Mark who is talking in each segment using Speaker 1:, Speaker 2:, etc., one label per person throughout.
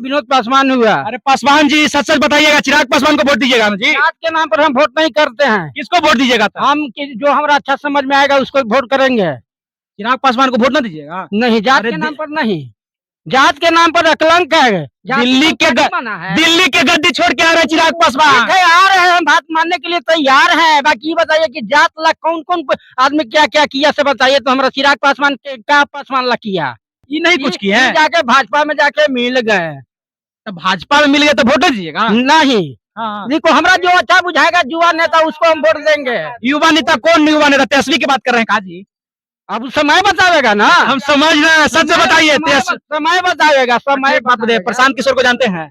Speaker 1: विनोद पासवान हुआ।
Speaker 2: अरे पासवान जी सच सच बताइएगा, चिराग पासवान को वोट दीजिएगा ना जी?
Speaker 1: जात के नाम पर हम वोट नहीं करते हैं।
Speaker 2: किसको वोट दीजिएगा तब?
Speaker 1: जो हमारा अच्छा समझ में आएगा उसको वोट करेंगे।
Speaker 2: चिराग पासवान को वोट ना दीजिएगा?
Speaker 1: नहीं, जात
Speaker 2: अरे
Speaker 1: के नाम पर नहीं, जात के नाम पर अकलंक है।
Speaker 2: दिल्ली के गद्दी छोड़ के आ रहे हैं चिराग पासवान।
Speaker 1: ठीक है, आ रहे हैं, हम बात मानने के लिए तैयार हैं। बाकी ये बताइए कि जात ला कौन कौन आदमी क्या क्या किया से बताइए तो हमारा चिराग पासवान क्या पासवान ला किया।
Speaker 2: ये नहीं कुछ किए हैं?
Speaker 1: जाके भाजपा में जाके मिल गए।
Speaker 2: तो भाजपा में मिल गए तो वोट दीजिएगा?
Speaker 1: नहीं,
Speaker 2: हाँ।
Speaker 1: देखो हमरा जो अच्छा बुझाएगा युवा नेता उसको हम वोट देंगे।
Speaker 2: युवा नेता कौन युवा नेता? तेजस्वी की बात कर रहे हैं काजी?
Speaker 1: अब समय बतावेगा ना।
Speaker 2: हम समझ रहे हैं, सच से बताइए।
Speaker 1: समय बतावेगा, समय
Speaker 2: प्रशांत किशोर को जानते हैं?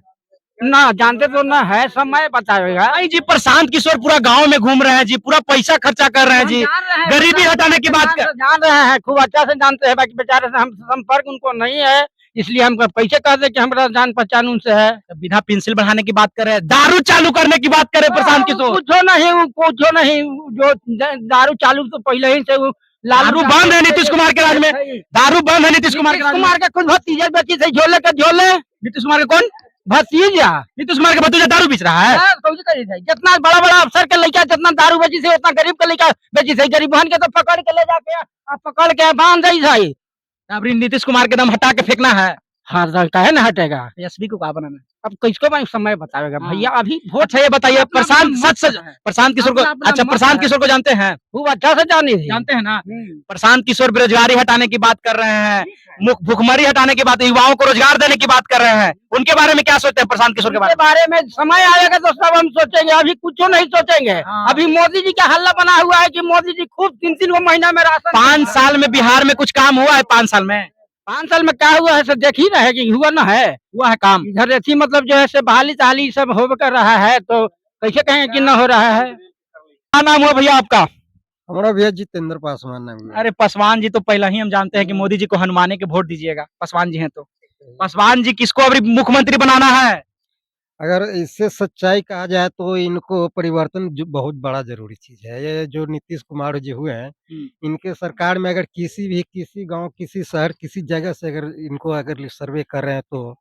Speaker 1: ना जानते तो ना है, समय बतावेगा।
Speaker 2: नहीं जी, प्रशांत किशोर पूरा गांव में घूम रहे हैं जी, पूरा पैसा खर्चा कर रहे हैं जी, गरीबी हटाने की बात कर।
Speaker 1: जान रहे हैं, खूब अच्छा से जानते हैं। बाकी बेचारे से हम संपर्क उनको नहीं है, इसलिए हम पैसे कहते कि हमारा जान पहचान उनसे है।
Speaker 2: बिना पेंसिल बढ़ाने की बात कर रहे हैं, दारू चालू करने की बात करे प्रशांत किशोर।
Speaker 1: कुछ नहीं, जो दारू चालू तो पहले ही से
Speaker 2: दारू बंद है नीतीश कुमार के राज में, दारू बंद है नीतीश कुमार
Speaker 1: के खुद भतीजा बेची से झोले का झोले।
Speaker 2: नीतीश कुमार के कौन
Speaker 1: भतीजा?
Speaker 2: नीतीश कुमार का भतीजा दारू बेच रहा है?
Speaker 1: जितना बड़ा बड़ा अफसर के लड़का जितना दारू बेची से उतना गरीब के लड़का बेची से। गरीब बहन के तो पकड़ के ले जाके पकड़ के बांध दी है।
Speaker 2: अब नीतीश कुमार के दम हटा के फेंकना है।
Speaker 1: हाँ, है ना, हटेगा।
Speaker 2: एसपी को क्या बनाना है?
Speaker 1: अब किसको भाई समय बताएगा भैया अभी वोट।
Speaker 2: अच्छा ये बताइए, प्रशांत प्रशांत किशोर को, अच्छा प्रशांत किशोर को जानते हैं?
Speaker 1: खूब अच्छा से
Speaker 2: जानते हैं ना? प्रशांत किशोर बेरोजगारी हटाने की बात कर रहे हैं, भुखमरी हटाने की बात, युवाओं को रोजगार देने की बात कर रहे हैं। उनके बारे में क्या सोचते हैं प्रशांत किशोर के
Speaker 1: बारे में? समय आएगा तो सब हम सोचेंगे, अभी कुछ नहीं सोचेंगे। अभी मोदी जी का हल्ला बना हुआ है कि मोदी जी खूब 3-3 महीना में राशन।
Speaker 2: 5 साल में बिहार में कुछ काम हुआ है? 5 साल में
Speaker 1: 5 साल में क्या हुआ है सब देख ही रहे कि हुआ ना है।
Speaker 2: हुआ है काम?
Speaker 1: इधर ऐसी मतलब जो है से बहाली तहाली सब हो कर रहा है, तो कैसे कहेंगे कि न हो रहा है।
Speaker 2: क्या नाम हुआ भैया आपका?
Speaker 3: हमारा भैया जितेंद्र पासवान नाम है।
Speaker 2: अरे पासवान जी तो पहले ही हम जानते हैं कि मोदी जी को हनुमाने के वोट दीजिएगा। पासवान जी हैं तो पासवान जी किसको अभी मुख्यमंत्री बनाना है?
Speaker 3: अगर इससे सच्चाई कहा जाए तो इनको परिवर्तन बहुत बड़ा जरूरी चीज है। ये जो नीतीश कुमार जी हुए हैं, इनके सरकार में अगर किसी गांव, किसी शहर, किसी जगह से अगर इनको अगर सर्वे कर रहे हैं तो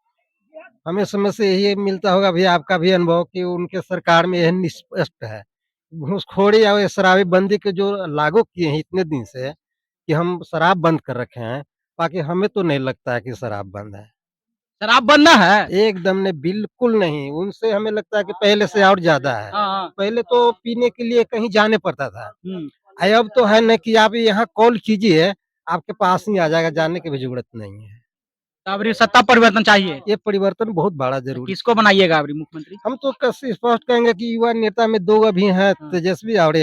Speaker 3: हमें समझ से यही मिलता होगा भैया, आपका भी अनुभव कि उनके सरकार में यह निष्पष्ट है। घूसखोरी या शराबी बंदी के जो लागू किए हैं इतने दिन से कि हम शराब बंद कर रखे हैं, बाकी हमें तो नहीं लगता है कि शराब बंद है।
Speaker 2: शराब बंद ना है?
Speaker 3: एकदम नहीं, बिल्कुल नहीं। उनसे हमें लगता है कि पहले से और ज्यादा है। पहले तो पीने के लिए कहीं जाने पड़ता था, अब तो है न कि आप यहाँ कॉल कीजिए आपके पास ही आ जाएगा, जाने की भी जरूरत नहीं है।
Speaker 2: अब सत्ता परिवर्तन चाहिए।
Speaker 3: ये परिवर्तन बहुत बड़ा जरूरी।
Speaker 2: किसको बनाइएगा अभी मुख्यमंत्री?
Speaker 3: हम तो कैसे स्पष्ट कहेंगे कि युवा नेता में 2 अभी हैं, तेजस्वी और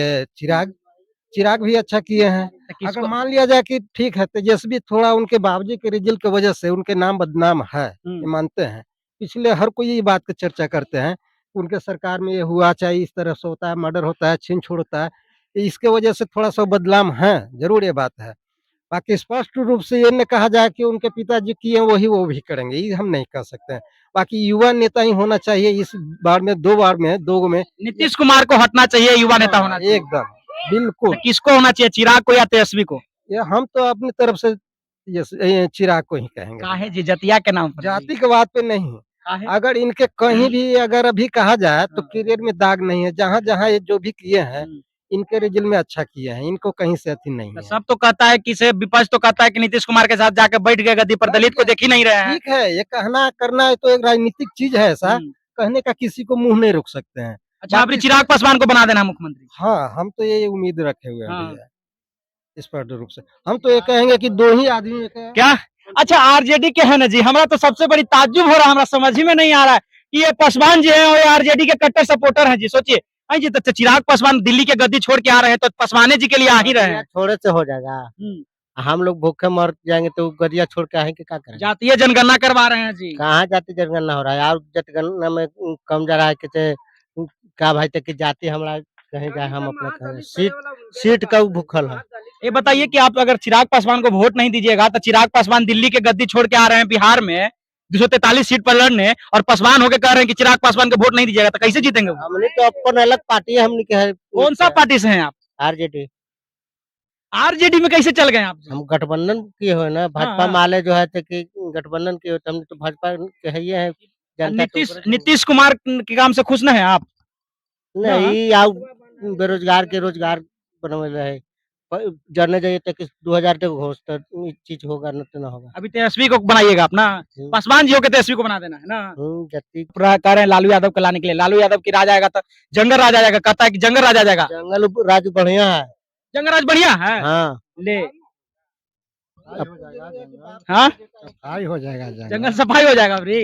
Speaker 3: चिराग भी अच्छा किए हैं। अगर मान लिया जाए कि ठीक है, तेजस्वी थोड़ा उनके बाबूजी के रिजल्ट की वजह से उनके नाम बदनाम है, ये मानते हैं। इसलिए हर कोई ये बात की चर्चा करते हैं, उनके सरकार में ये हुआ, चाहे इस तरह से होता है, मर्डर होता है, छीन छोड़ होता है, इसके वजह से थोड़ा सा बदलाव है, जरूर ये बात है। बाकी स्पष्ट रूप से ये न कहा जाए कि उनके पिताजी किए वही वो भी करेंगे, ये हम नहीं कह सकते हैं। बाकी युवा नेता ही होना चाहिए। इस बार में 2 बार में 2 में
Speaker 2: नीतीश कुमार को हटना चाहिए, युवा नेता होना चाहिए।
Speaker 3: एकदम बिल्कुल।
Speaker 2: तो किसको होना चाहिए, चिराग को या तेजस्वी को?
Speaker 3: ये हम तो अपनी तरफ से चिराग को ही कहेंगे।
Speaker 2: काहे जी, जतिया के नाम पर?
Speaker 3: जाति के बात पे नहीं, अगर इनके कहीं भी अगर अभी कहा जाए तो करियर में दाग नहीं है। जहाँ जहाँ ये जो भी किए हैं इनके रिजल्ट में अच्छा किए हैं, इनको कहीं से अति नहीं है।
Speaker 2: सब तो कहता है कि विपक्ष तो कहता है कि नीतीश कुमार के साथ जाकर बैठ गए गद्दी पर, दलित को देख ही नहीं रहे हैं।
Speaker 3: ठीक है, ये कहना करना है तो एक राजनीतिक चीज है, ऐसा कहने का किसी को मुंह नहीं रोक सकते हैं।
Speaker 2: अच्छा अभी चिराग पासवान को बना देना मुख्यमंत्री?
Speaker 3: हाँ, हम तो ये उम्मीद रखे हुए हैं स्पष्ट रूप से। हम तो ये कहेंगे कि 2 ही आदमी
Speaker 2: क्या? अच्छा आरजेडी के है ना जी, हमारा तो सबसे बड़ी ताज्जुब हो रहा है, हमारा समझ ही में नहीं आ रहा है कि ये पासवान जी हैं और आरजेडी के कट्टर सपोर्टर हैं जी। सोचिए जी, तो चिराग पासवान दिल्ली के गद्दी छोड़ के आ रहे हैं तो पासवाने जी के लिए आ ही रहे हैं।
Speaker 3: थोड़े से हो जाएगा, हम लोग भूखे मर जाएंगे तो गदिया छोड़ के आएंगे, क्या करें?
Speaker 2: जातीय जनगणना करवा रहे हैं जी।
Speaker 3: कहाँ जाति जनगणना हो रहा है? और जनगणना में कम जा रहा है कि क्या भाई तक की जाति हमारा कहीं जाए, हम अपना कहें सीट का भूखल है।
Speaker 2: ये बताइए कि आप अगर चिराग पासवान को वोट नहीं दीजिएगा तो चिराग पासवान दिल्ली के गद्दी छोड़ के आ रहे हैं बिहार में 243 सीट पर लड़ने, और पासवान होके कह रहे हैं कि चिराग पासवान को वोट नहीं दीजिएगा, तो कैसे जीतेंगे?
Speaker 3: हमने तो अपन अलग पार्टी है, हमने क्या है।
Speaker 2: कौन सा पार्टी से हैं आप?
Speaker 3: आरजेडी।
Speaker 2: आरजेडी में कैसे चल गए आप?
Speaker 3: हम गठबंधन किए हुए ना, भाजपा माले जो है कि गठबंधन किए हुए, हमने तो भाजपा के है।
Speaker 2: नीतीश कुमार के काम से खुश न है आप?
Speaker 4: नहीं आओ बेरोजगार के रोजगार बनवल रहे जाने जाइए तक 2000 तक घोषणा चीज होगा न तो ना होगा
Speaker 2: अभी तेजस्वी को बनाइएगा अपना, पासवान जी हो के तेजस्वी को बना देना है ना।
Speaker 4: जति
Speaker 2: पूरा कह रहे हैं लालू यादव को लाने के लिए, लालू यादव की राज आएगा तो जंगल राज आ जाएगा, कहता है कि जंगल राज आ जाएगा।
Speaker 4: जंगल राज बढ़िया है।
Speaker 2: जंगल राज बढ़िया है।
Speaker 4: हाँ
Speaker 2: ले हाँ
Speaker 3: सफाई हो जाएगा
Speaker 2: जंगल सफाई हो जाएगा अभी।